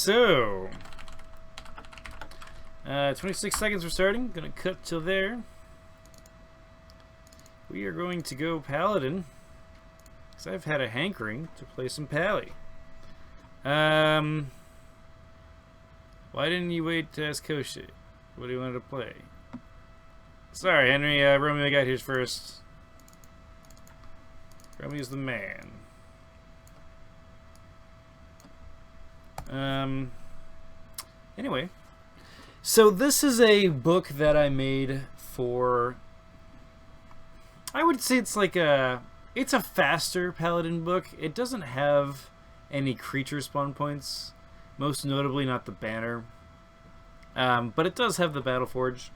so 26 seconds for starting. Gonna cut till there. We are going to go Paladin, because I've had a hankering to play some Pally. Why didn't you wait to ask Coshade? What do you want to play? Sorry, Henry. Romeo got here first. Romeo's the man. Anyway, so this is a book that I made for. I would say it's like it's a faster Paladin book. It doesn't have any creature spawn points, most notably not the banner. But it does have the Battle Forge.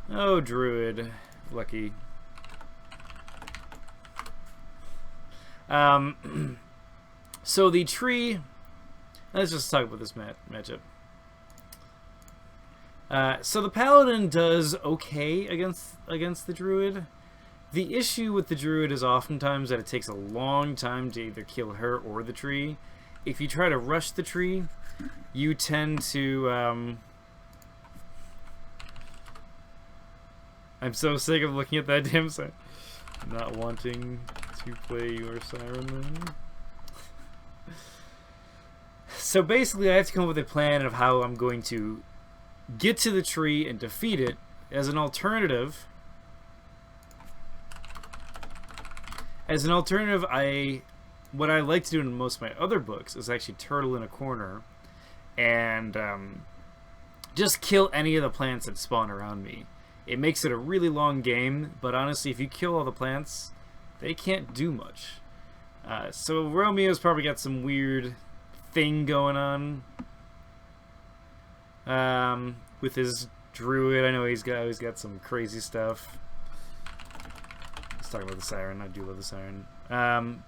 Oh, Druid. Lucky. So the tree... Let's just talk about this matchup. So the Paladin does okay against the Druid. The issue with the Druid is oftentimes that it takes a long time to either kill her or the tree. If you try to rush the tree, you tend to... I'm so sick of looking at that damn sign. Not wanting to play your Siren then. So basically I have to come up with a plan of how I'm going to get to the tree and defeat it. As an alternative, what I like to do in most of my other books is actually turtle in a corner and just kill any of the plants that spawn around me. It makes it a really long game, but honestly, if you kill all the plants, they can't do much. So Romeo's probably got some weird thing going on with his Druid. I know he's got some crazy stuff. Let's talk about the Siren. I do love the Siren.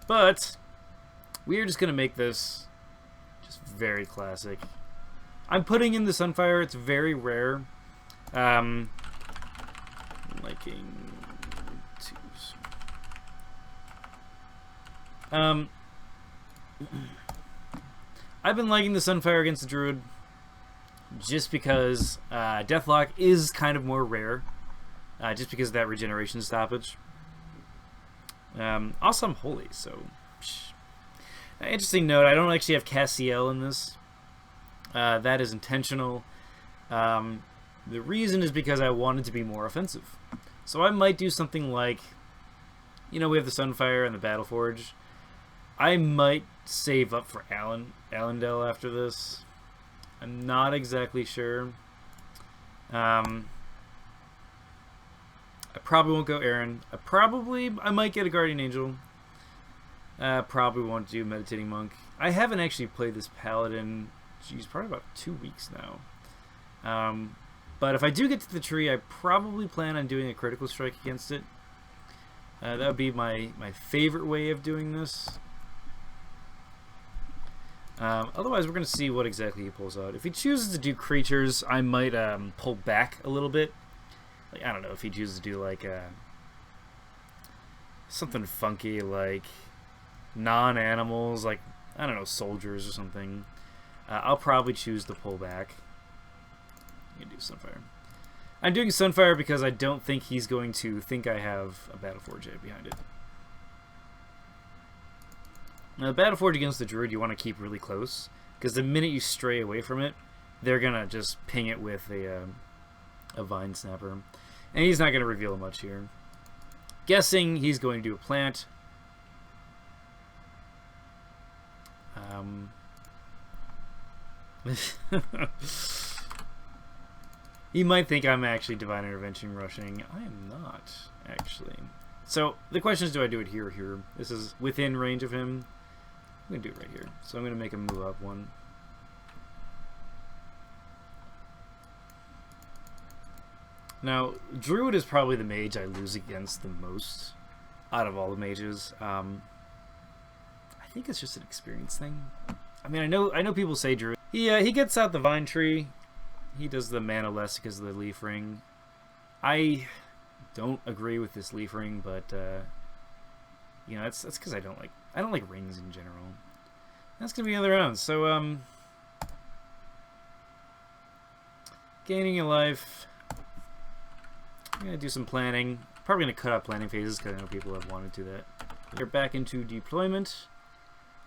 But we are just gonna make this just very classic. I'm putting in the Sunfire. It's very rare. Liking twos. I've been liking the Sunfire against the Druid just because Deathlock is kind of more rare, just because of that regeneration stoppage. Also, I'm holy, so... Interesting note, I don't actually have Castiel in this. That is intentional. The reason is because I wanted to be more offensive. So I might do something like, you know, we have the Sunfire and the Battle Forge. I might save up for Allendale after this. I'm not exactly sure. I probably won't go Aaron. I might get a Guardian Angel. Probably won't do Meditating Monk. I haven't actually played this Paladin, geez, probably about 2 weeks now. But if I do get to the tree, I probably plan on doing a critical strike against it. That would be my favorite way of doing this. Otherwise, we're going to see what exactly he pulls out. If he chooses to do creatures, I might pull back a little bit. Like, I don't know, if he chooses to do like something funky like non-animals, like, I don't know, soldiers or something. I'll probably choose to pull back. I'm going to do Sunfire. I'm doing Sunfire because I don't think he's going to think I have a Battle Forge behind it. Now, the Battle Forge against the Druid you want to keep really close, because the minute you stray away from it, they're going to just ping it with a Vine Snapper. And he's not going to reveal much here. Guessing he's going to do a plant. He might think I'm actually Divine Intervention rushing. I am not, actually. So, the question is, do I do it here or here? This is within range of him. I'm going to do it right here. So I'm going to make him move up one. Now, Druid is probably the mage I lose against the most out of all the mages. I think it's just an experience thing. I mean, I know people say Druid. He gets out the Vine Tree. He does the mana less because of the Leaf Ring. I don't agree with this Leaf Ring, but you know, that's because I don't like rings in general. That's gonna be another round. So Gaining a life. I'm going to do some planning. Probably going to cut out planning phases because I know people have wanted to do that. We're back into deployment.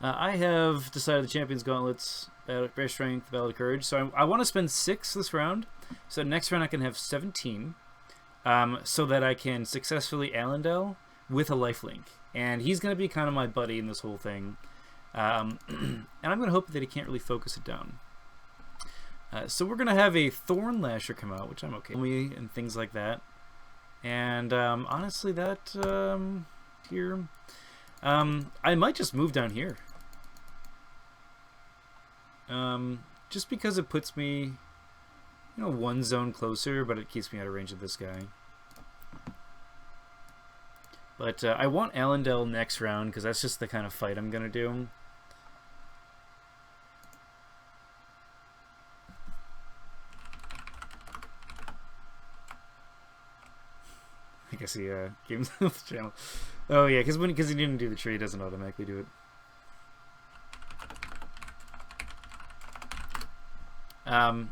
I have decided the Champion's Gauntlets, Bear Strength, Battle of Courage. So I want to spend 6 this round. So next round I can have 17. So that I can successfully Allendale with a lifelink. And he's going to be kind of my buddy in this whole thing. And I'm going to hope that he can't really focus it down. So we're going to have a Thorn Lasher come out, which I'm okay with, and things like that. And honestly, that here... I might just move down here. Just because it puts me, you know, 1 zone closer, but it keeps me out of range of this guy. But I want Allendale next round, because that's just the kind of fight I'm going to do. I guess he games the channel. Oh yeah, because he didn't do the tree, he doesn't automatically do it. I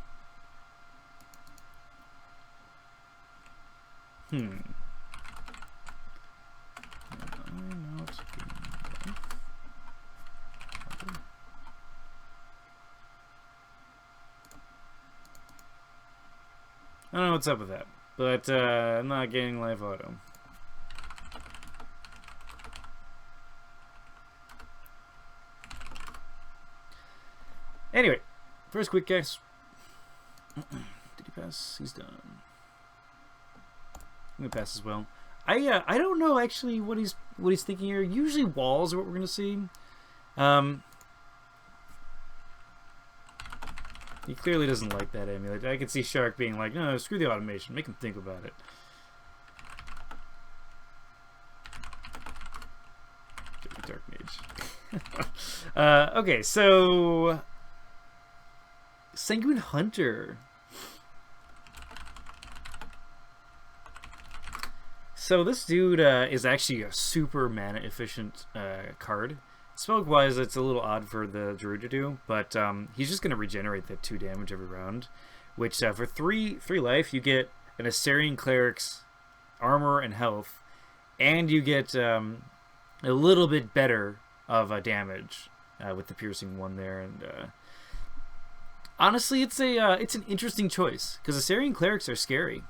don't know what's up with that, but I'm not getting life auto. Anyway, first quick guess. Did he pass? He's done. I'm gonna pass as well. I don't know actually what he's thinking here. Usually walls are what we're gonna see. He clearly doesn't like that amulet. I could see Shark being like, no, screw the automation. Make him think about it. Dark Mage. Okay, so... Sanguine Hunter. So this dude is actually a super mana efficient card. Spell-wise, it's a little odd for the Druid to do, but he's just going to regenerate that 2 damage every round, which for 3 life, you get an Assyrian Cleric's armor and health, and you get a little bit better of damage with the piercing 1 there. And honestly, it's an interesting choice, because Assyrian Clerics are scary.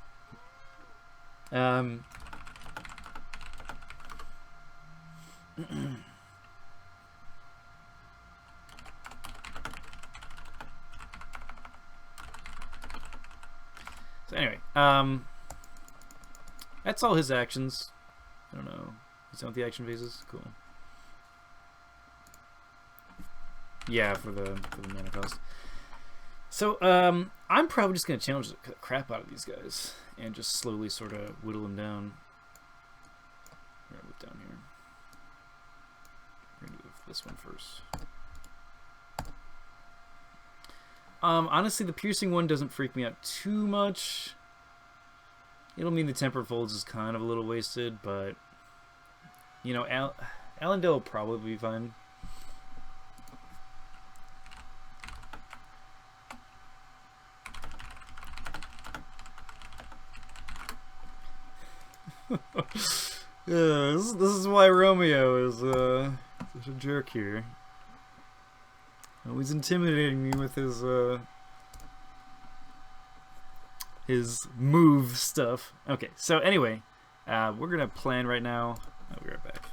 So anyway, that's all his actions. I don't know. Is that what the action phases? Cool. Yeah, for the mana cost. So I'm probably just gonna challenge the crap out of these guys and just slowly sort of whittle them down. We're gonna move down here. We're gonna do this one first. Honestly, the piercing 1 doesn't freak me out too much. It'll mean the Temper Folds is kind of a little wasted, but you know, Allendale will probably be fine. Yeah, this is why Romeo is such a jerk here. Always intimidating me with his move stuff. Okay, so anyway, we're gonna plan right now. I'll be right back.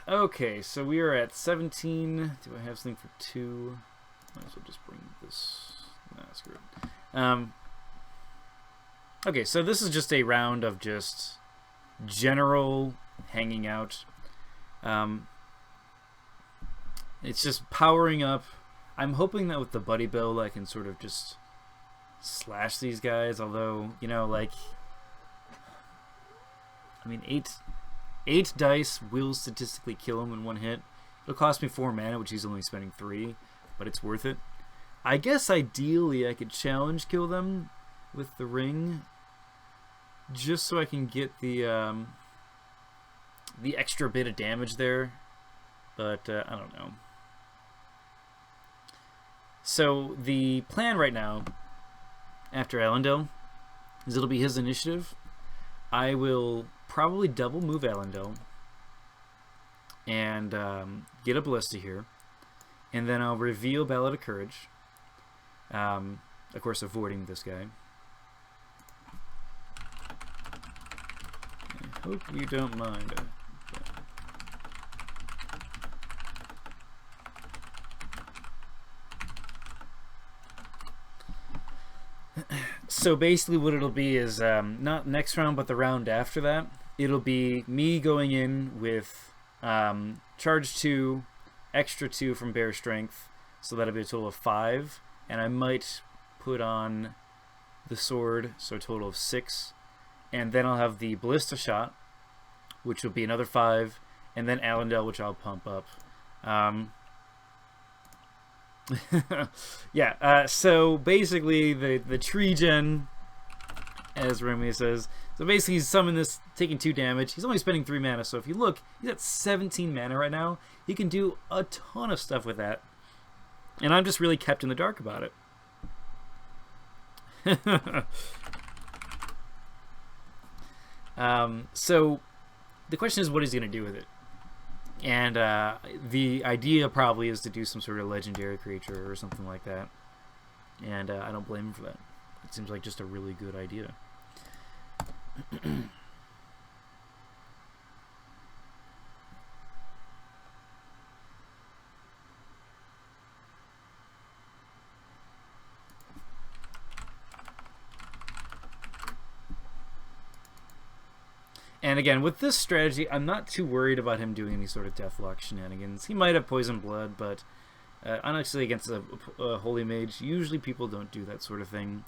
Okay, so we are at 17. Do I have something for 2? Might as well just bring this. Nah, screw it. Okay, so this is just a round of just general hanging out. It's just powering up. I'm hoping that with the buddy build I can sort of just slash these guys, although, you know, like, I mean, 8 dice will statistically kill him in one hit. It'll cost me 4 mana, which he's only spending 3, but it's worth it. I guess ideally I could challenge kill them with the ring, just so I can get the extra bit of damage there, but I don't know. So the plan right now, after Elendil, is it'll be his initiative. I will probably double move Elendil and get a Ballista here, and then I'll reveal Ballad of Courage, of course avoiding this guy. I hope you don't mind. So basically what it'll be is, not next round, but the round after that, it'll be me going in with charge 2, extra 2 from Bear Strength, so that'll be a total of 5, and I might put on the sword, so a total of 6, and then I'll have the Ballista Shot, which will be another 5, and then Elendil, which I'll pump up. Yeah, so basically the tree gen, as Romeo says, so basically he's summoning this, taking 2 damage. He's only spending 3 mana, so if you look, he's at 17 mana right now. He can do a ton of stuff with that, and I'm just really kept in the dark about it. So the question is, what is he going to do with it? And the idea probably is to do some sort of legendary creature or something like that. And I don't blame him for that. It seems like just a really good idea. And again, with this strategy, I'm not too worried about him doing any sort of Deathlock shenanigans. He might have Poison Blood, but honestly, against a Holy Mage, usually people don't do that sort of thing.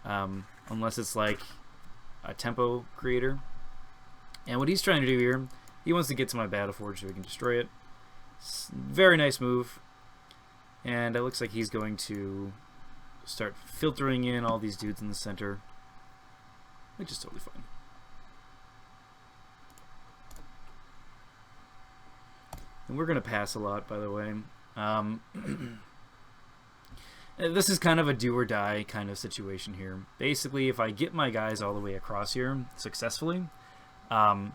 Unless it's like a tempo creator. And what he's trying to do here, he wants to get to my Battleforge so he can destroy it. Very nice move. And it looks like he's going to start filtering in all these dudes in the center, which is totally fine. And we're going to pass a lot, by the way. This is kind of a do-or-die kind of situation here. Basically, if I get my guys all the way across here successfully, then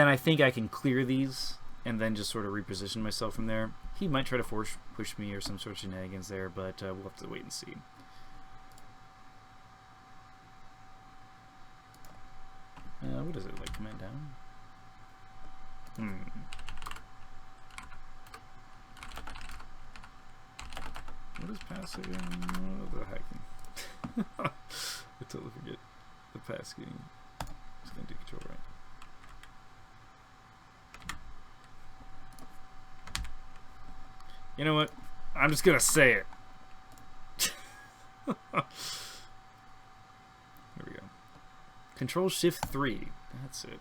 I think I can clear these and then just sort of reposition myself from there. He might try to push me or some sort of shenanigans there, but we'll have to wait and see. What is it, like command down? What is pass again? Oh, the hacking. I totally forget the pass game. It's gonna do control right. You know what? I'm just gonna say it. Here we go. Control Shift 3. That's it.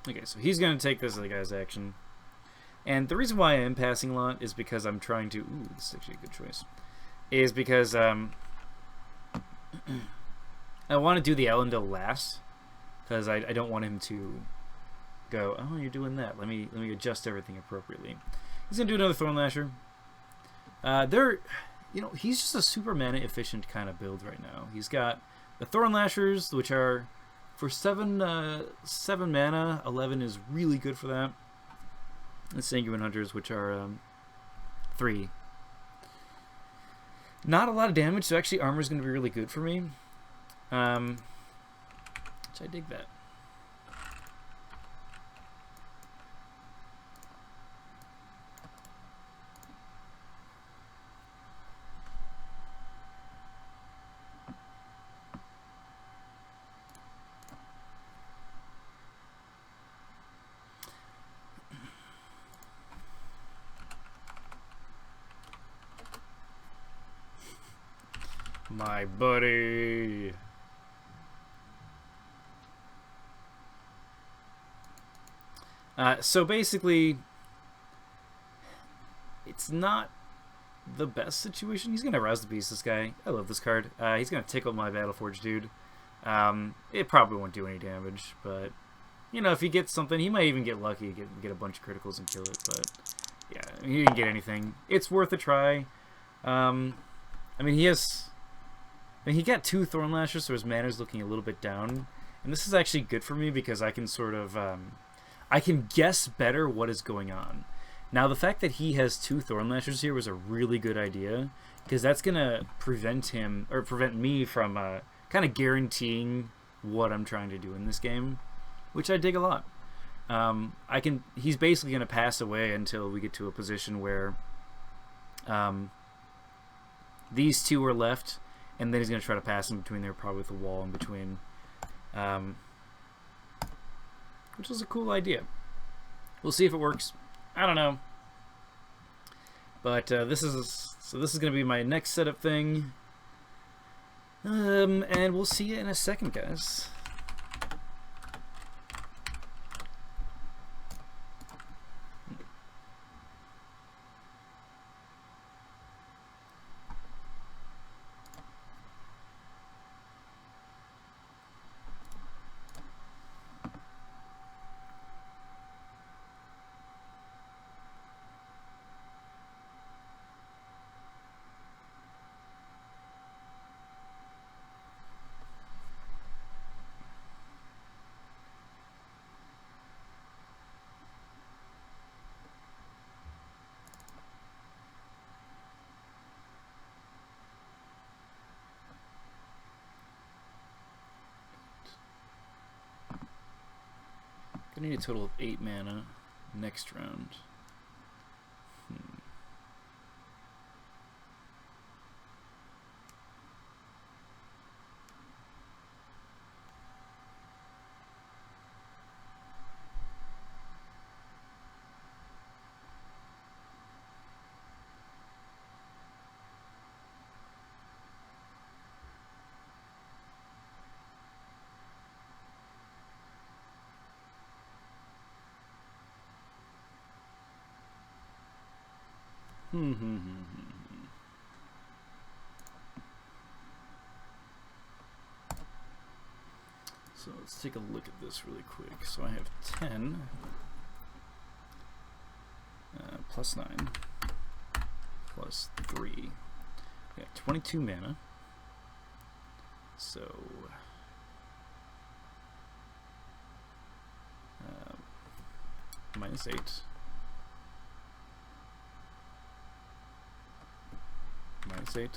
Okay, so he's going to take this as a guy's action. And the reason why I am passing a lot is because I'm trying to... Ooh, this is actually a good choice. Is because I want to do the Elendil last. Because I don't want him to go, oh, you're doing that. Let me adjust everything appropriately. He's going to do another Thorn Lasher. He's just a super mana efficient kind of build right now. He's got the Thorn Lashers, which are... For 7 mana, 11 is really good for that. And Sanguine Hunters, which are 3. Not a lot of damage, so actually armor is going to be really good for me. Which I dig that. My buddy. So basically, it's not the best situation. He's gonna rouse the beast, this guy. I love this card. He's gonna tickle my Battleforge dude. It probably won't do any damage, but you know, if he gets something, he might even get lucky, get a bunch of criticals and kill it. But yeah, he didn't get anything. It's worth a try. I mean, he got 2 Thorn Lashes, so his mana's looking a little bit down. And this is actually good for me because I can sort of I can guess better what is going on. Now, the fact that he has 2 Thorn Lashes here was a really good idea, because that's going to prevent me from kind of guaranteeing what I'm trying to do in this game, which I dig a lot. He's basically going to pass away until we get to a position where these 2 are left, and then he's going to try to pass in between there, probably with a wall in between. Which is a cool idea. We'll see if it works. I don't know. But this is going to be my next setup thing. And we'll see you in a second, guys. Gonna need a total of 8 mana next round. So let's take a look at this really quick. So I have 10 plus 9 plus 3. Yeah, 22 mana. So minus 8. Minus 8.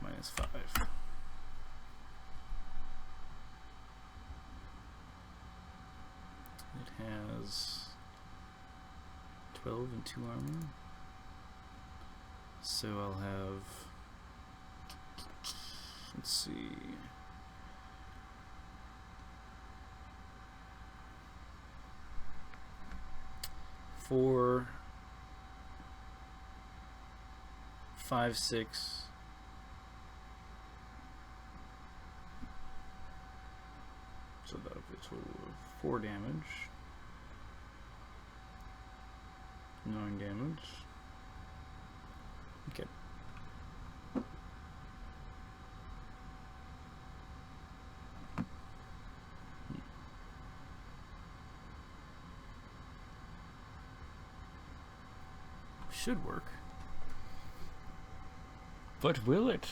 Minus 5. It has 12 and 2 armor. So I'll have, let's see, 4, 5, 6. So that'll be a total of 4 damage. 9 damage. Okay. Should work. But will it?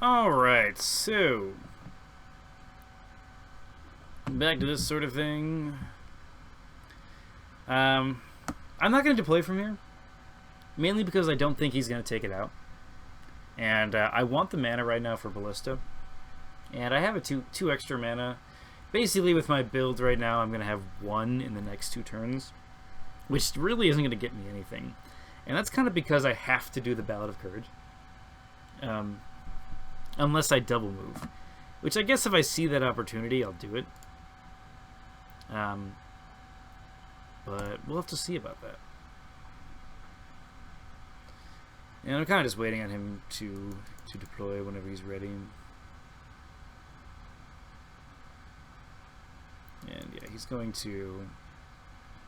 Alright, so back to this sort of thing. I'm not going to deploy from here, mainly because I don't think he's going to take it out. And I want the mana right now for Ballista. And I have a two extra mana. Basically, with my build right now, I'm going to have 1 in the next 2 turns, which really isn't going to get me anything. And that's kind of because I have to do the Ballad of Courage. Unless I double move. Which I guess if I see that opportunity, I'll do it. But we'll have to see about that. And I'm kind of just waiting on him to deploy whenever he's ready. And yeah, he's going to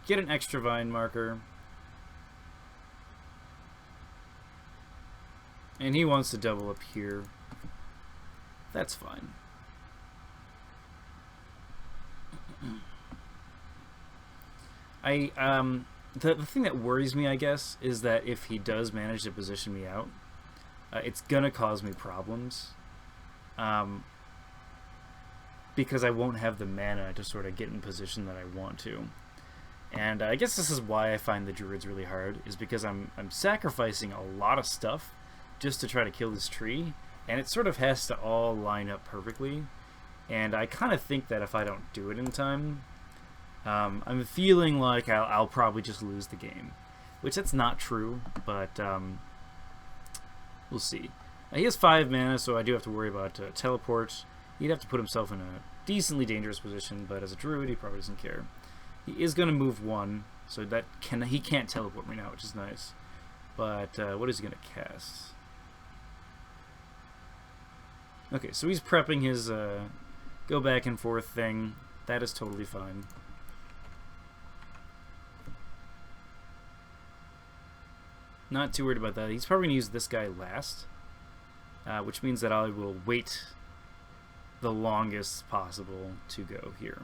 get an extra vine marker. And he wants to double up here. That's fine. The thing that worries me, I guess, is that if he does manage to position me out, it's gonna cause me problems. Because I won't have the mana to sort of get in position that I want to. And I guess this is why I find the Druids really hard, is because I'm sacrificing a lot of stuff just to try to kill this tree, and it sort of has to all line up perfectly. And I kind of think that if I don't do it in time, I'm feeling like I'll probably just lose the game. Which that's not true, but we'll see. He has 5 mana, so I do have to worry about teleport. He'd have to put himself in a decently dangerous position, but as a Druid, he probably doesn't care. He is going to move 1, so that he can't teleport me now, which is nice. But what is he going to cast? Okay, so he's prepping his go back and forth thing. That is totally fine. Not too worried about that. He's probably going to use this guy last, which means that I will wait the longest possible to go here.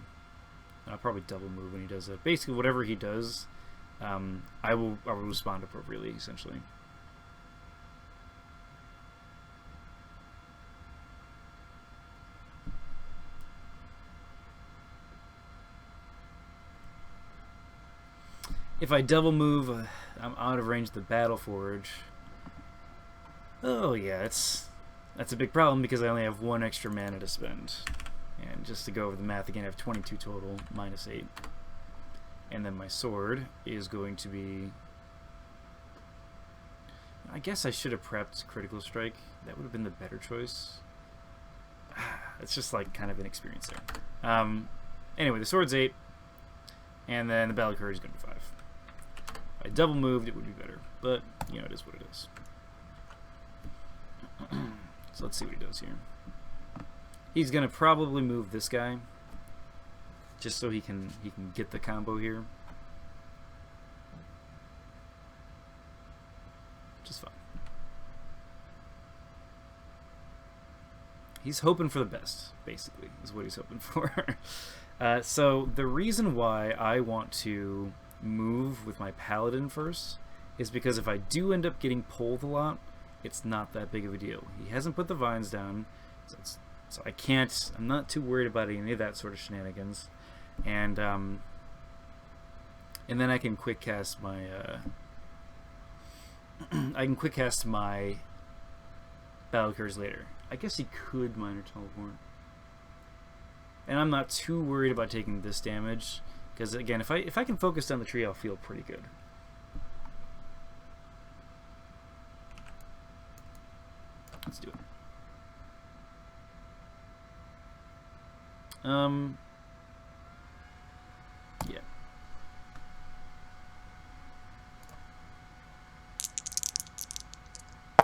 I'll probably double move when he does it. Basically, whatever he does, I will respond appropriately, essentially. If I double move, I'm out of range of the Battle Forge. Oh yeah, that's a big problem because I only have 1 extra mana to spend. And just to go over the math again, I have 22 total, minus 8. And then my sword is going to be... I guess I should have prepped Critical Strike. That would have been the better choice. It's just like kind of inexperience there. Anyway, the sword's 8. And then the Battle Courage is going to be 5. If I double moved, it would be better. But, you know, it is what it is. So let's see what he does here. He's gonna probably move this guy, just so he can get the combo here, which is fine. He's hoping for the best, basically, is what he's hoping for. So the reason why I want to move with my Paladin first is because if I do end up getting pulled a lot, it's not that big of a deal. He hasn't put the vines down, so I can't. I'm not too worried about any of that sort of shenanigans, and then I can quick cast my Battle Courage later. I guess he could minor teleport, and I'm not too worried about taking this damage because again, if I can focus down the tree, I'll feel pretty good. Let's do it. Yeah.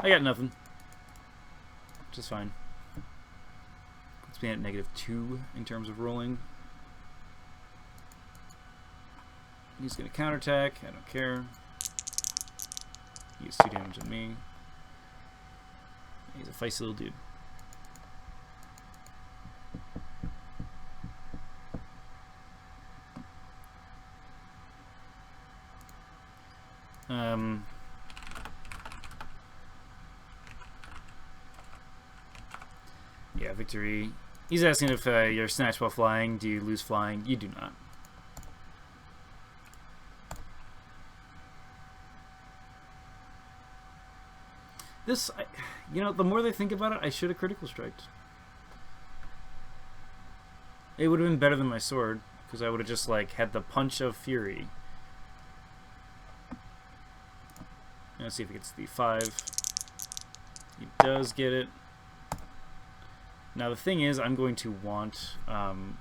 I got nothing. Which is fine. Puts me at -2 in terms of rolling. He's gonna counterattack, I don't care. He gets 2 damage on me. He's a feisty little dude. Yeah, victory. He's asking if you're snatched while flying. Do you lose flying? You do not. This, you know, the more they think about it, I should have critical striked. It would have been better than my sword, because I would have just, like, had the punch of fury. Let's see if it gets the 5. He does get it. Now the thing is, I'm going to want him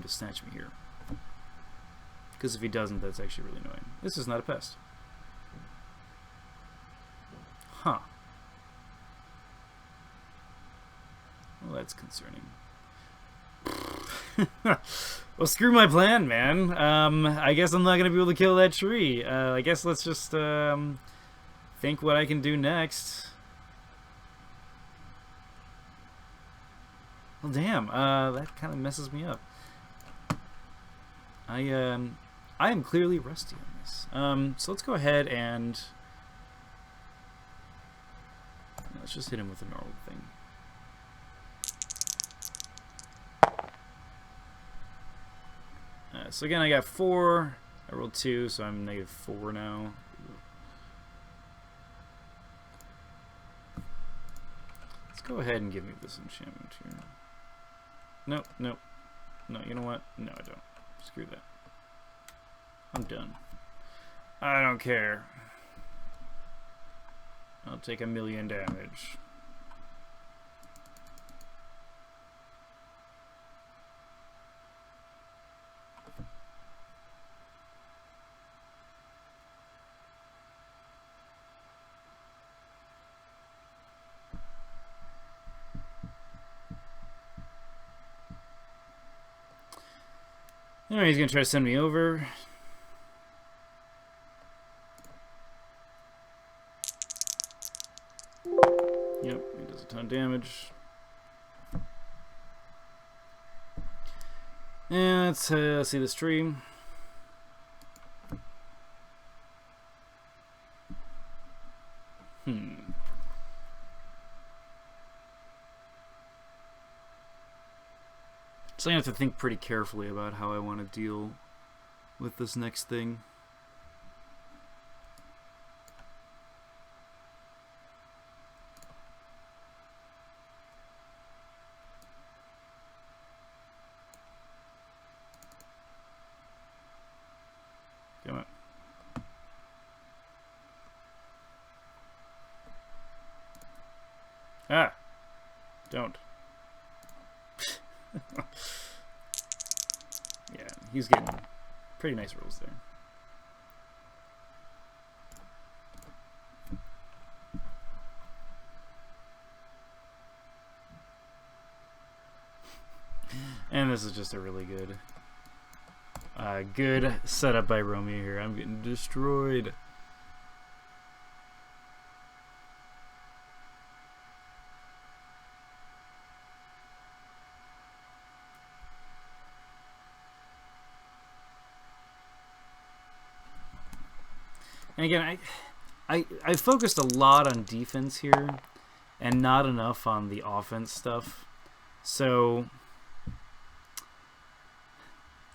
to snatch me here. Because if he doesn't, that's actually really annoying. This is not a pest. Huh. Well, that's concerning. Well, screw my plan, man. I guess I'm not going to be able to kill that tree. I guess let's just think what I can do next. Well, damn. That kind of messes me up. I am clearly rusty on this. So let's go ahead and let's just hit him with a normal thing. So again, I got 4. I rolled 2, so I'm -4 now. Let's go ahead and give me this enchantment here. Nope, nope. No, you know what? No, I don't. Screw that. I'm done. I don't care. I'll take 1,000,000 damage. Alright, he's gonna try to send me over. Yep, he does a ton of damage. And let's see this tree. So I have to think pretty carefully about how I want to deal with this next thing. Come on. Ah! Don't. Yeah, he's getting pretty nice rolls there. And this is just a really good good setup by Romeo here. I'm getting destroyed. And again, I focused a lot on defense here and not enough on the offense stuff. So,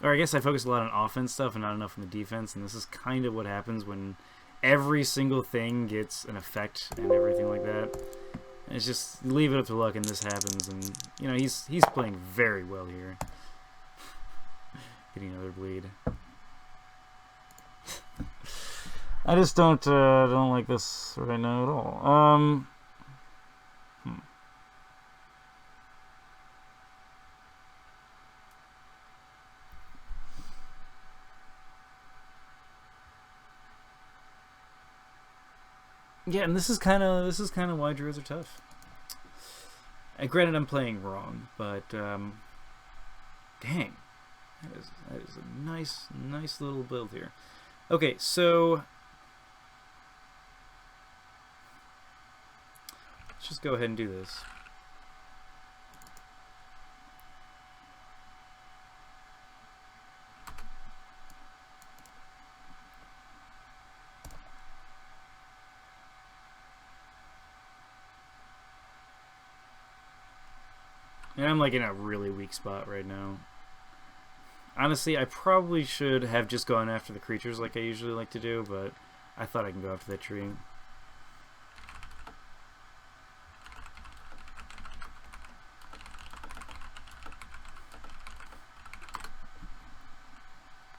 or I guess I focused a lot on offense stuff and not enough on the defense, and this is kind of what happens when every single thing gets an effect and everything like that. And it's just, leave it up to luck and this happens, and, you know, he's playing very well here. Getting another bleed. I just don't like this right now at all. Yeah, and this is kind of why Druids are tough. And granted, I'm playing wrong, but dang, that is a nice little build here. Okay, so let's just go ahead and do this. And I'm like in a really weak spot right now. Honestly, I probably should have just gone after the creatures like I usually like to do, but I thought I can go after that tree.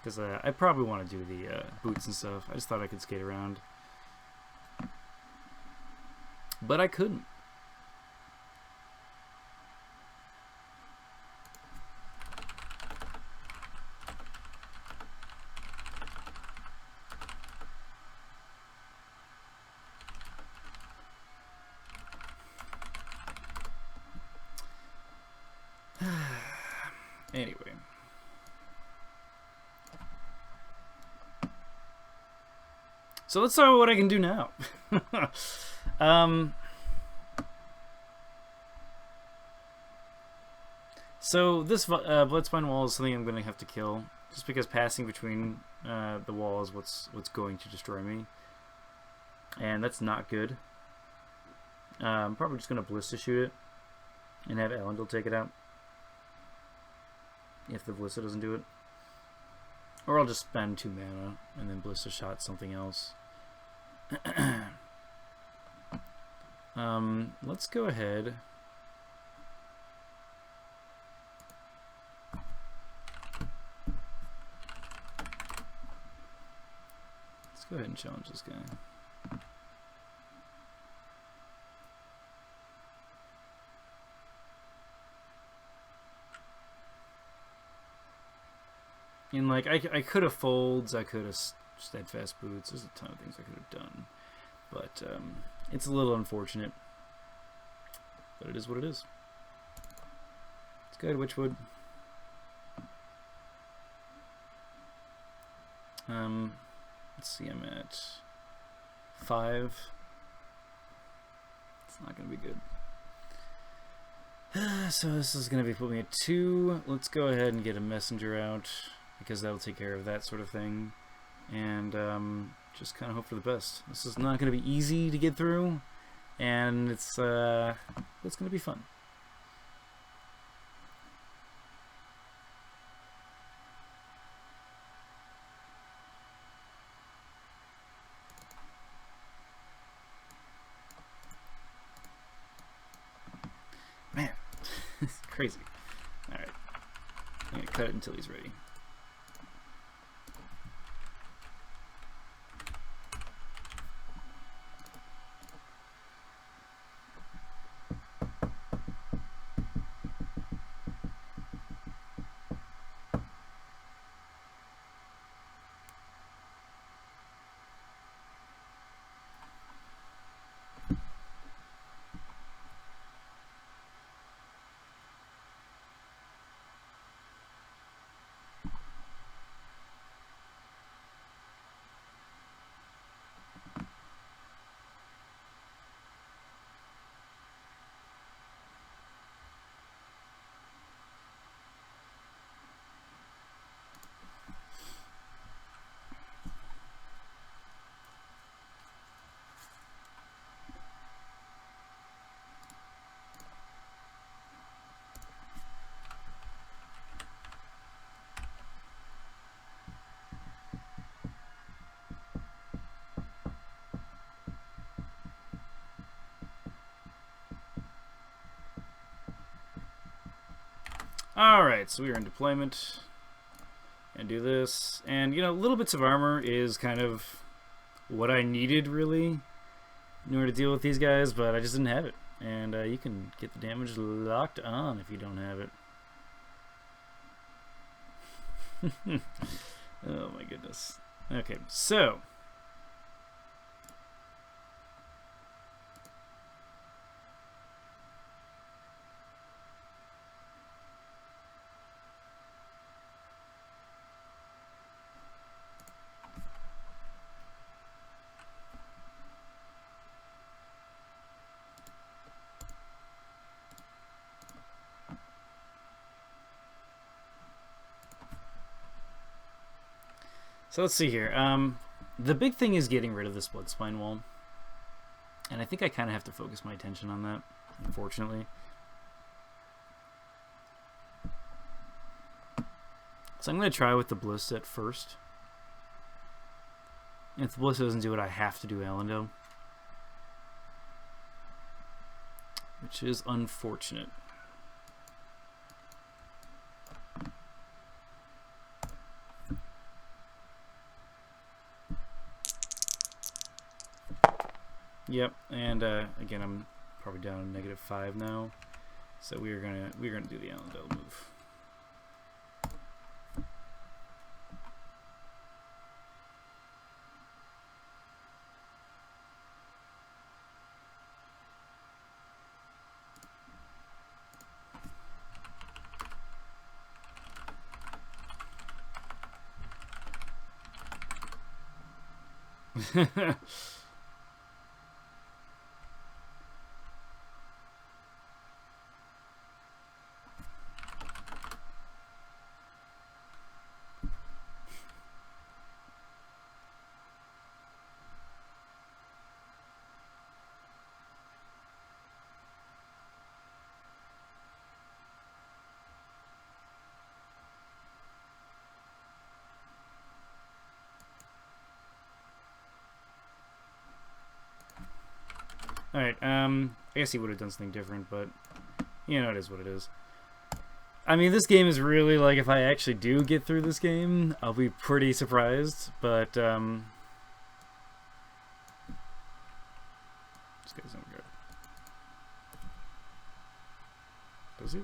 Because I probably want to do the boots and stuff. I just thought I could skate around. But I couldn't. Anyway. So let's talk about what I can do now. So this Bloodspine wall is something I'm going to have to kill, just because passing between the wall is what's going to destroy me, and that's not good. I'm probably just going to Ballista shoot it, and have Elendil take it out, if the Ballista doesn't do it. Or I'll just spend 2 mana, and then Ballista shot something else. Let's go ahead. Let's go ahead and challenge this guy. And like I could have folds, I could have steadfast boots. There's a ton of things I could have done, but it's a little unfortunate. But it is what it is. Let's go ahead, Witchwood. Let's see, I'm at 5. It's not gonna be good. So this is gonna be put me at 2. Let's go ahead and get a messenger out, because that'll take care of that sort of thing. And just kind of hope for the best. This is not going to be easy to get through, and it's going to be fun. Man, it's crazy. All right, I'm going to cut it until he's ready. Alright, so we are in deployment. And do this. And, you know, little bits of armor is kind of what I needed, really, in order to deal with these guys, but I just didn't have it. And you can get the damage locked on if you don't have it. Oh my goodness. Okay, so... So let's see here. The big thing is getting rid of this Bloodspine wall. And I think I kind of have to focus my attention on that, unfortunately. So I'm going to try with the Ballista at first. If the Ballista doesn't do it, I have to do Allendale. Which is unfortunate. Yep, and again, I'm probably down to -5 now, so we're gonna do the Allendale move. Alright, I guess he would have done something different, but, you know, it is what it is. I mean, this game is really, like, if I actually do get through this game, I'll be pretty surprised, but, this guy's not good. Does he?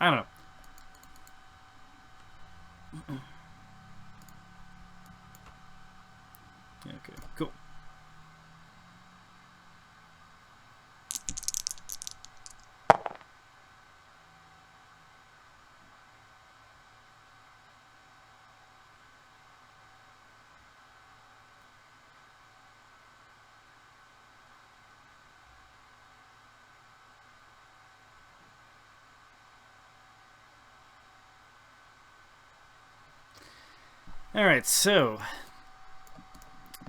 I don't know. Yeah, okay, cool. Alright, so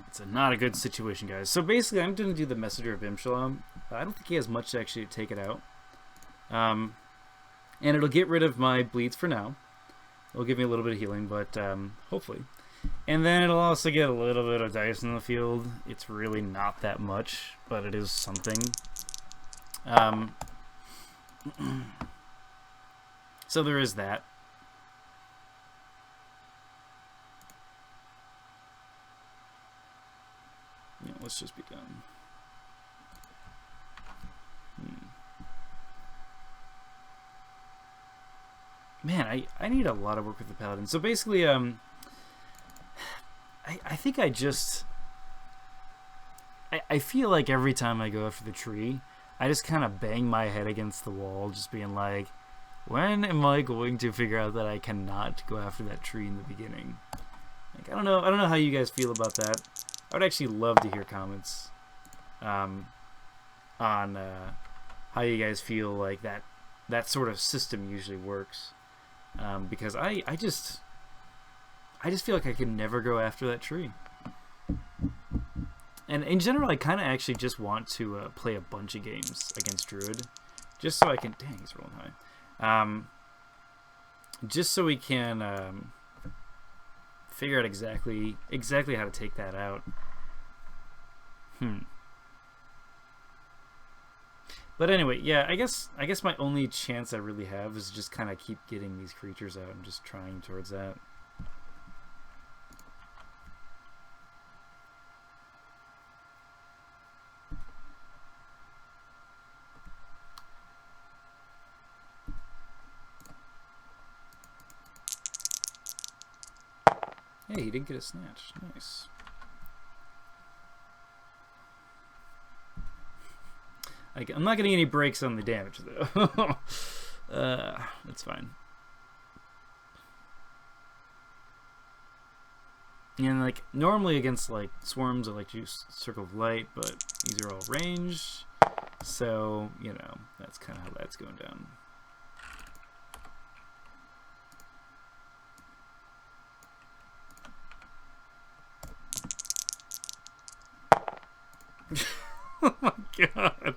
it's not a good situation, guys. So basically, I'm going to do the Messenger of Imshalom. I don't think he has much to actually take it out. And it'll get rid of my bleeds for now. It'll give me a little bit of healing, but hopefully. And then it'll also get a little bit of dice in the field. It's really not that much, but it is something. So there is that. Yeah, let's just be done. Man, I need a lot of work with the Paladin. So basically, I think I just... I feel like every time I go after the tree, I just kind of bang my head against the wall, just being like, when am I going to figure out that I cannot go after that tree in the beginning? Like, I don't know how you guys feel about that. I would actually love to hear comments on how you guys feel like that sort of system usually works, because I just feel like I can never go after that tree. And in general, I kind of actually just want to play a bunch of games against Druid, just so I can. Dang, he's rolling high. Just so we can figure out exactly how to take that out. But anyway, yeah, I guess my only chance I really have is just kind of keep getting these creatures out and just trying towards that. Hey, he didn't get a snatch. Nice. I'm not getting any breaks on the damage, though. That's fine. And, like, normally against, like, swarms, I like to use Circle of Light, but these are all ranged. So, you know, that's kind of how that's going down. Oh my god.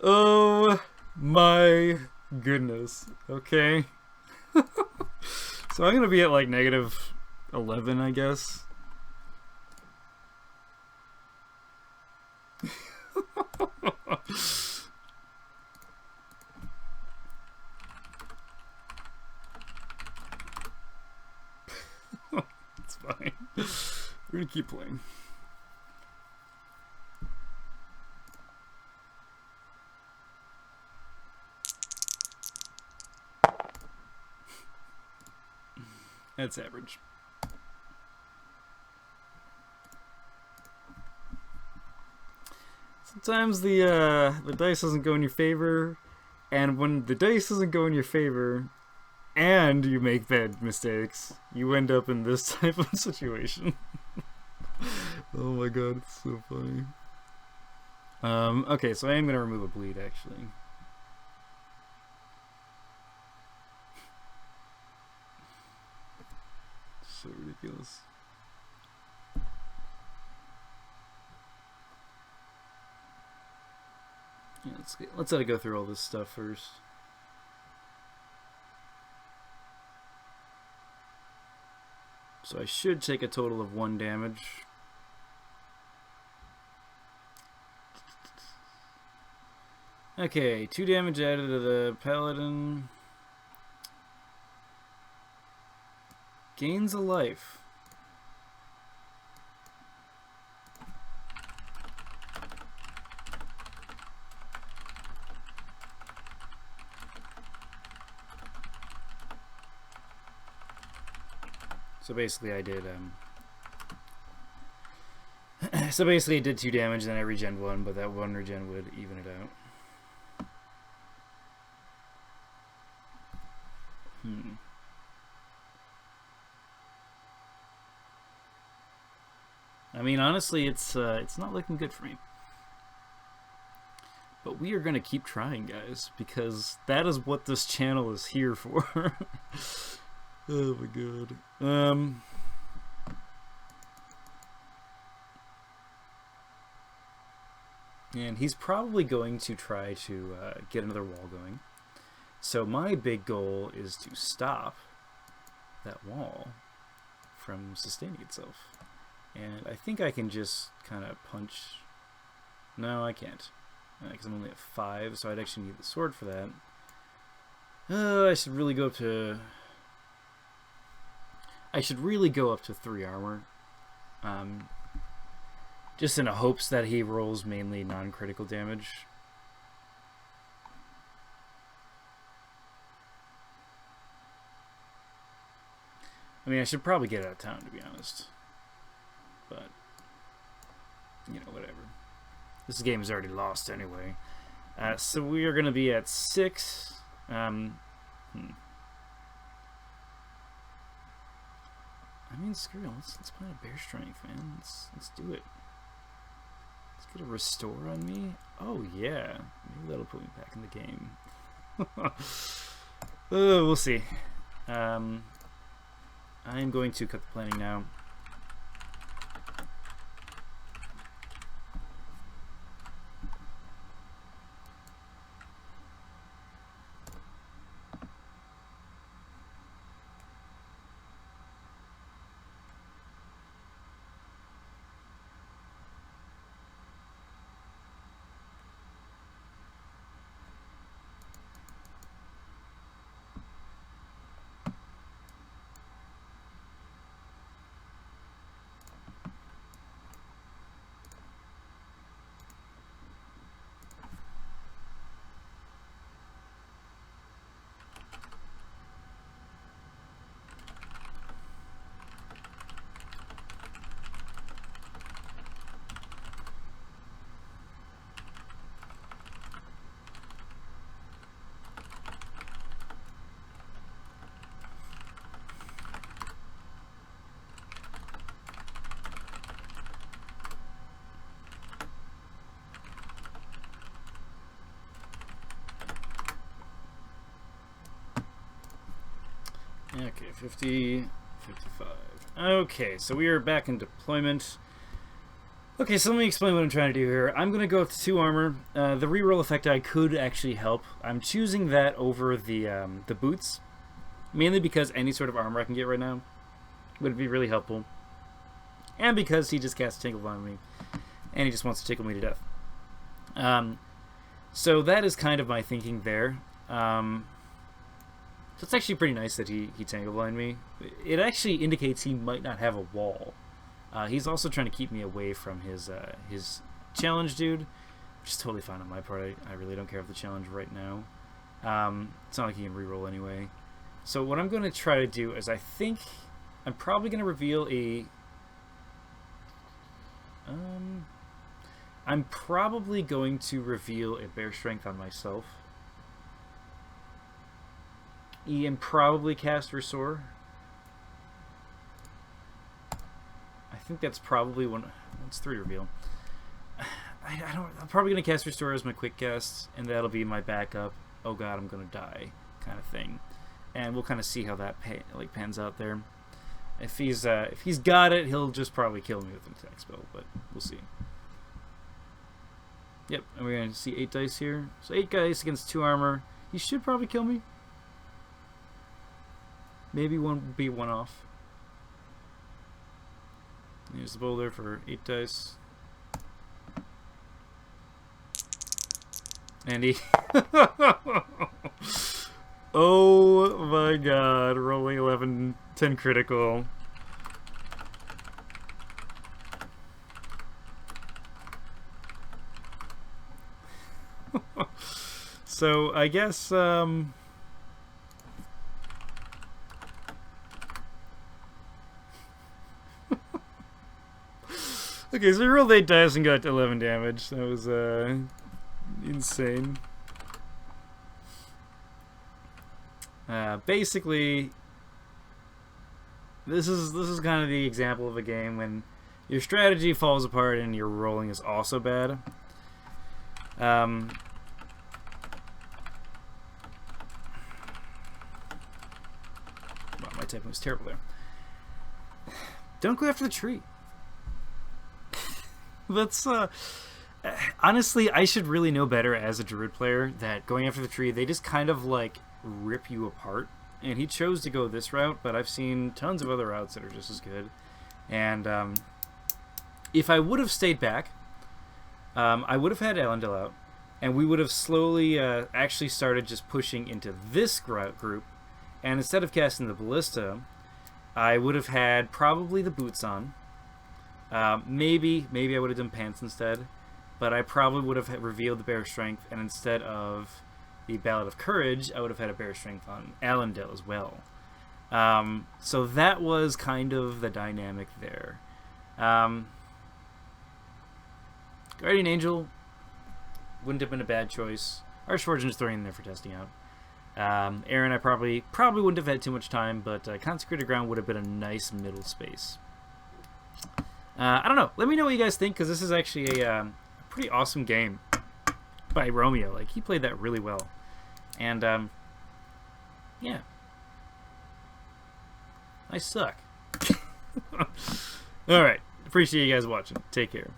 Oh my goodness. Okay. So I'm gonna be at like -11, I guess. It's fine. We're gonna keep playing. That's average. Sometimes the dice doesn't go in your favor, and when the dice doesn't go in your favor, and you make bad mistakes, you end up in this type of situation. Oh my god, it's so funny. Okay, so I am gonna remove a bleed actually. So ridiculous. Yeah, let's let it go through all this stuff first. So I should take a total of 1 damage. Okay, 2 damage added to the Paladin. Gains a life. So basically I did so basically it did 2 damage, then I regen 1, but that 1 regen would even it out. I mean, honestly, it's not looking good for me. But we are gonna keep trying, guys, because that is what this channel is here for. Oh my god. And he's probably going to try to get another wall going. So my big goal is to stop that wall from sustaining itself. And I think I can just kind of punch. No, I can't. Because I'm only at 5, so I'd actually need the sword for that. I should really go up to... I should really go up to 3 armor. Just in the hopes that he rolls mainly non-critical damage. I mean, I should probably get out of town, to be honest. But, you know, whatever. This game is already lost anyway. So we are going to be at 6. I mean, screw it. Let's play a bear strength, man. Let's do it. Let's get a restore on me. Oh, yeah. Maybe that'll put me back in the game. We'll see. I am going to cut the planning now. Okay, 50, 55. Okay, so we are back in deployment. Okay, so let me explain what I'm trying to do here. I'm going to go with 2 armor. The reroll effect I could actually help. I'm choosing that over the boots, mainly because any sort of armor I can get right now would be really helpful. And because he just casts Tinkle on me, and he just wants to tickle me to death. So that is kind of my thinking there. So it's actually pretty nice that he Tangle Blind me. It actually indicates he might not have a wall. He's also trying to keep me away from his challenge dude, which is totally fine on my part. I really don't care of the challenge right now. It's not like he can reroll anyway. So what I'm going to try to do is I think I'm probably going to reveal a... I'm probably going to reveal a Bear Strength on myself. And probably cast Restore. I think that's probably one. It's 3 reveal. I'm probably gonna cast Restore as my quick cast, and that'll be my backup. Oh god, I'm gonna die, kind of thing. And we'll kind of see how that pans out there. If he's got it, he'll just probably kill me with an attack spell, but we'll see. Yep, and we're gonna see 8 dice here. So 8 dice against 2 armor. He should probably kill me. Maybe one be one off. Use the boulder for 8 dice. And he... Oh my god, rolling 11, 10 critical. So, I guess, okay, so we rolled 8 dice and got 11 damage. That was, insane. Basically, this is kind of the example of a game when your strategy falls apart and your rolling is also bad. Wow, my typing was terrible there. Don't go after the tree. That's honestly, I should really know better as a Druid player that going after the tree, they just kind of like rip you apart. And he chose to go this route, but I've seen tons of other routes that are just as good. And if I would have stayed back, I would have had Elendil out, and we would have slowly actually started just pushing into this group. And instead of casting the Ballista, I would have had probably the boots on. Maybe I would have done pants instead, but I probably would have revealed the Bear Strength, and instead of the Ballad of Courage, I would have had a Bear Strength on Elendil as well. So that was kind of the dynamic there. Guardian Angel wouldn't have been a bad choice. Archforging is throwing in there for testing out. Aaron, I probably wouldn't have had too much time, but Consecrated Ground would have been a nice middle space. I don't know. Let me know what you guys think, because this is actually a pretty awesome game by Romeo. Like, he played that really well. And, yeah. I suck. Alright. Appreciate you guys watching. Take care.